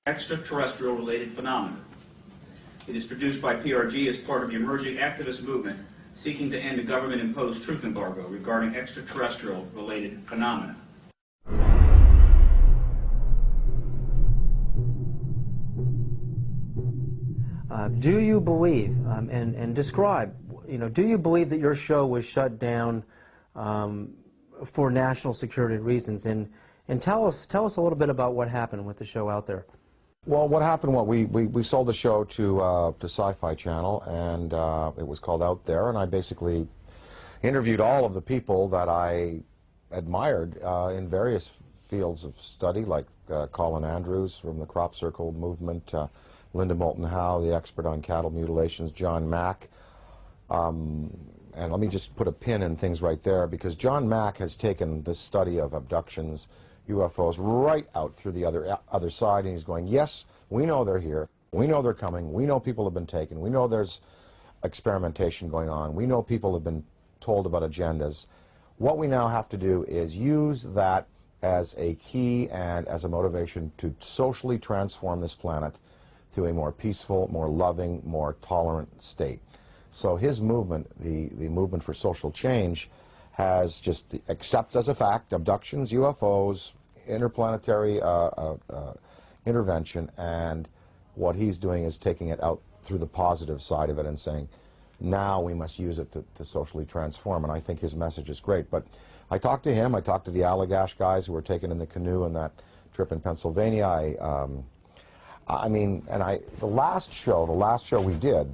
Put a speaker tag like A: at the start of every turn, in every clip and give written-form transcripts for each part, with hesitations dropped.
A: extraterrestrial-related phenomena. It is produced by PRG as part of the emerging activist movement seeking to end a government-imposed truth embargo regarding extraterrestrial-related phenomena.
B: Do you believe, and describe, do you believe that your show was shut down for national security reasons? And tell us a little bit about what happened with the show out there.
C: Well, what happened, we sold the show to Sci-Fi Channel, and it was called Out There, and I basically interviewed all of the people that I admired in various fields of study, like Colin Andrews from the Crop Circle movement, Linda Moulton Howe, the expert on cattle mutilations, John Mack. And let me just put a pin in things right there, because John Mack has taken the study of abductions, UFOs, right out through the other side, and he's going, yes, we know they're here, we know they're coming, we know people have been taken, we know there's experimentation going on, we know people have been told about agendas. What we now have to do is use that as a key and as a motivation to socially transform this planet to a more peaceful, more loving, more tolerant state. So his movement, the movement for social change, has just accepts as a fact abductions, UFOs, interplanetary intervention, and what he's doing is taking it out through the positive side of it and saying, now we must use it to socially transform, and I think his message is great. But I talked to him, I talked to the Allagash guys who were taken in the canoe on that trip in Pennsylvania. The last show we did,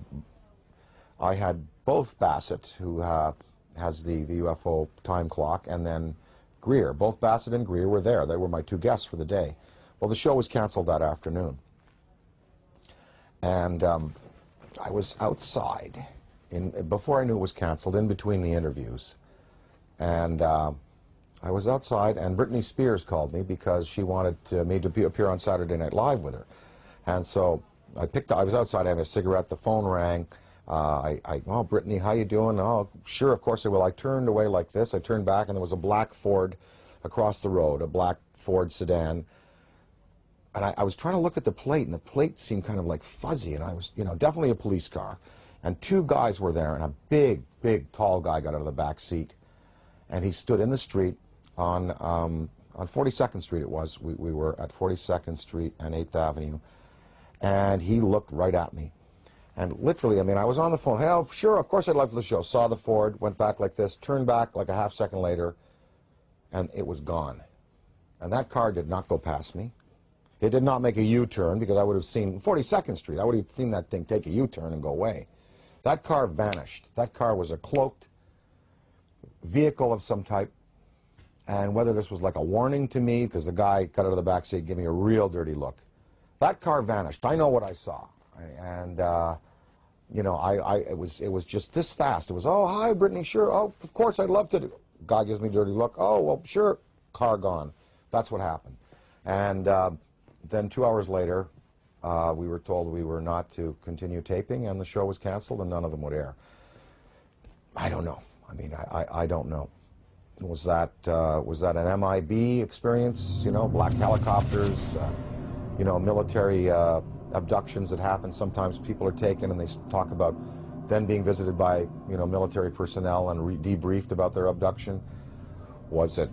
C: I had both Bassett, who has the UFO time clock, and then Greer. Both Bassett and Greer were there. They were my two guests for the day. Well, the show was canceled that afternoon. And I was outside, before I knew it was canceled, in between the interviews. And I was outside, and Britney Spears called me because she wanted me to appear on Saturday Night Live with her. And so I was outside having a cigarette, the phone rang. Oh, Brittany, how you doing? Oh, sure, of course I will. I turned away like this. I turned back, and there was a black Ford across the road, a black Ford sedan. And I was trying to look at the plate, and the plate seemed kind of like fuzzy, and I was, definitely a police car. And two guys were there, and a big, big, tall guy got out of the back seat. And he stood in the street on 42nd Street it was. We were at 42nd Street and 8th Avenue. And he looked right at me. And literally, I was on the phone. Hey, oh, sure, of course I'd love the show. Saw the Ford, went back like this, turned back like a half second later, and it was gone. And that car did not go past me. It did not make a U-turn, because I would have seen 42nd Street. I would have seen that thing take a U-turn and go away. That car vanished. That car was a cloaked vehicle of some type. And whether this was like a warning to me, because the guy got out of the back seat, gave me a real dirty look. That car vanished. I know what I saw. And it was just this fast. It was, oh, hi, Brittany, sure, oh, of course, I'd love to do. Guy gives me a dirty look, oh, well, sure, car gone. That's what happened. And then 2 hours later, we were told we were not to continue taping, and the show was canceled, and none of them would air. I don't know. I don't know. Was that an MIB experience, black helicopters, military abductions that happen? Sometimes people are taken and they talk about then being visited by military personnel and debriefed about their abduction. Was it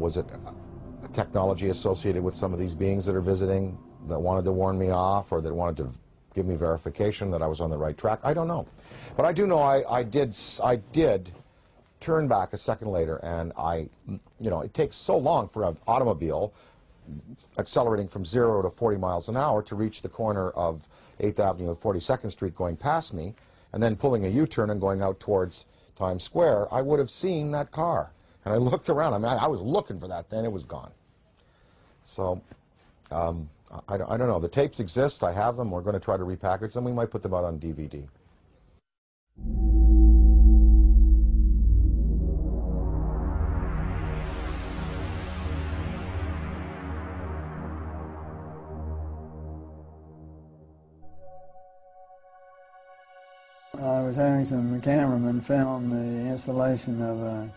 C: a technology associated with some of these beings that are visiting that wanted to warn me off, or that wanted to give me verification that I was on the right track? I don't know, but I do know I did turn back a second later, and it takes so long for an automobile accelerating from 0 to 40 miles an hour to reach the corner of 8th Avenue and 42nd Street going past me, and then pulling a U-turn and going out towards Times Square. I would have seen that car. And I looked around. I was looking for that thing. It was gone. So, I don't know. The tapes exist. I have them. We're going to try to repackage them. We might put them out on DVD.
D: I was having some cameramen film the installation of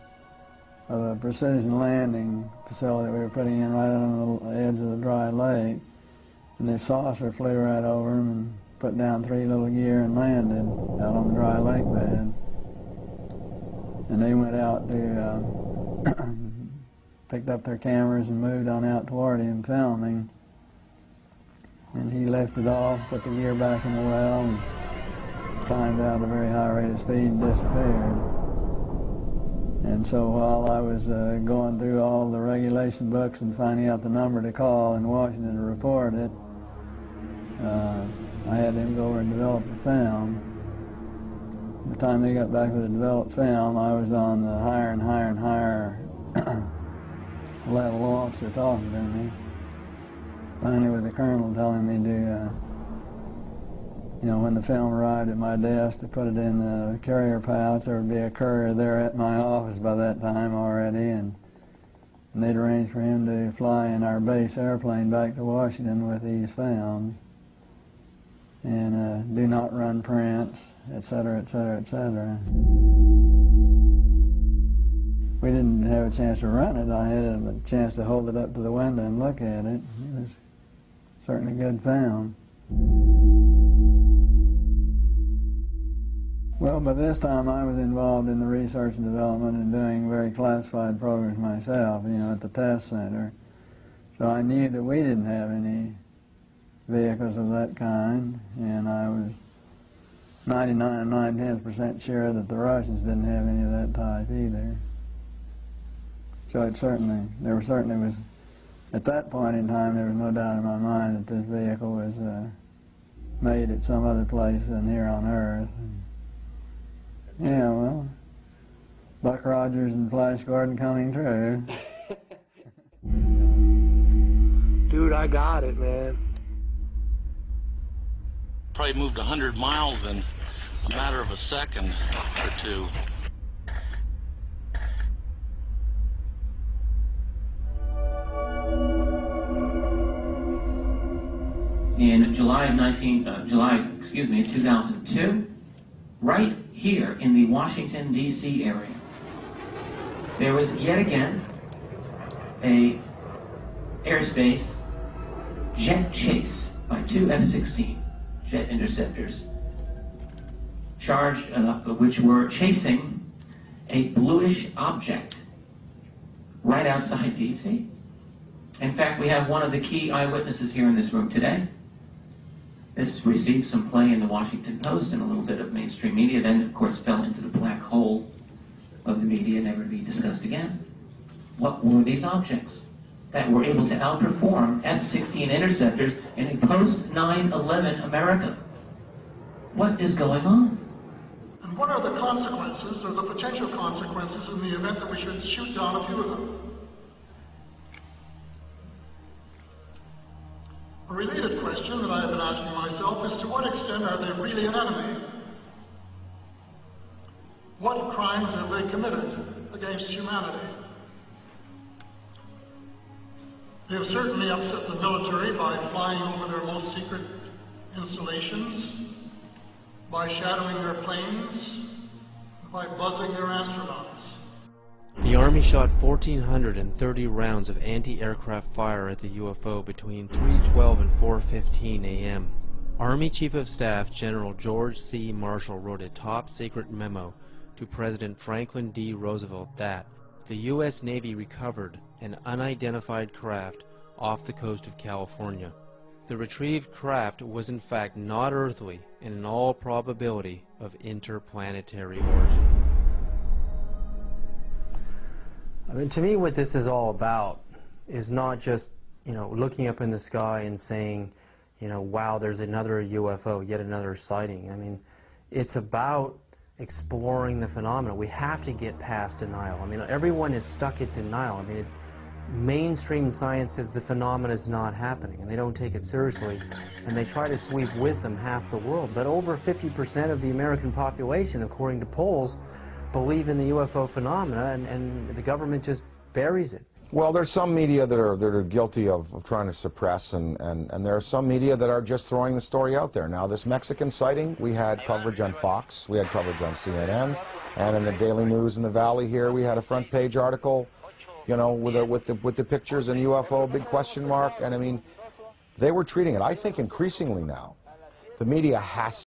D: of a precision landing facility we were putting in right on the edge of the dry lake. And this saucer flew right over them and put down 3 little gear and landed out on the dry lake bed. And they went out to, picked up their cameras and moved on out toward him filming. And he lifted off, put the gear back in the well, and climbed out at a very high rate of speed and disappeared. And so while I was going through all the regulation books and finding out the number to call in Washington to report it, I had him go over and develop the film. By the time they got back with the developed film, I was on the higher and higher and higher level officer talking to me. Finally with the colonel telling me to, when the film arrived at my desk, to put it in the carrier pouch. There would be a courier there at my office by that time already, and they'd arranged for him to fly in our base airplane back to Washington with these films, and do not run prints, etc., etc., etc. We didn't have a chance to run it. I had a chance to hold it up to the window and look at it. It was certainly good film. Well, by this time I was involved in the research and development and doing very classified programs myself, at the test center. So I knew that we didn't have any vehicles of that kind, and I was 99 9/10% sure that the Russians didn't have any of that type either. So there certainly was, at that point in time, there was no doubt in my mind that this vehicle was made at some other place than here on Earth. Yeah, well, Buck Rogers and Flash Gordon coming true.
E: Dude, I got it, man.
F: Probably moved 100 miles in a matter of a second or two.
G: In July 2002, right here in the Washington, D.C. area, there was yet again a airspace jet chase by 2 F-16 jet interceptors, which were chasing a bluish object right outside D.C. In fact, we have one of the key eyewitnesses here in this room today. This received some play in the Washington Post and a little bit of mainstream media, then of course fell into the black hole of the media, never to be discussed again. What were these objects that were able to outperform F-16 interceptors in a post-9/11 America? What is going on?
H: And what are the consequences, or the potential consequences, in the event that we should shoot down a few of them? A related question that I have been asking myself is, to what extent are they really an enemy? What crimes have they committed against humanity? They have certainly upset the military by flying over their most secret installations, by shadowing their planes, by buzzing their astronauts.
B: The Army shot 1,430 rounds of anti-aircraft fire at the UFO between 3:12 and 4:15 a.m. Army Chief of Staff General George C. Marshall wrote a top-secret memo to President Franklin D. Roosevelt that the U.S. Navy recovered an unidentified craft off the coast of California. The retrieved craft was in fact not earthly and in all probability of interplanetary origin. I mean, to me, what this is all about is not just, looking up in the sky and saying, wow, there's another UFO, yet another sighting. I mean, it's about exploring the phenomena. We have to get past denial. I mean, everyone is stuck at denial. I mean, mainstream science says the phenomena is not happening, and they don't take it seriously, and they try to sweep with them half the world. But over 50% of the American population, according to polls, believe in the UFO phenomena, and the government just buries it.
C: Well, there's some media that are guilty of trying to suppress, and there are some media that are just throwing the story out there. Now, this Mexican sighting, we had coverage on Fox, we had coverage on CNN, And in the Daily News in the Valley here, we had a front page article, you know, with the pictures and UFO, big question mark. And I mean, they were treating it, I think increasingly now, the media has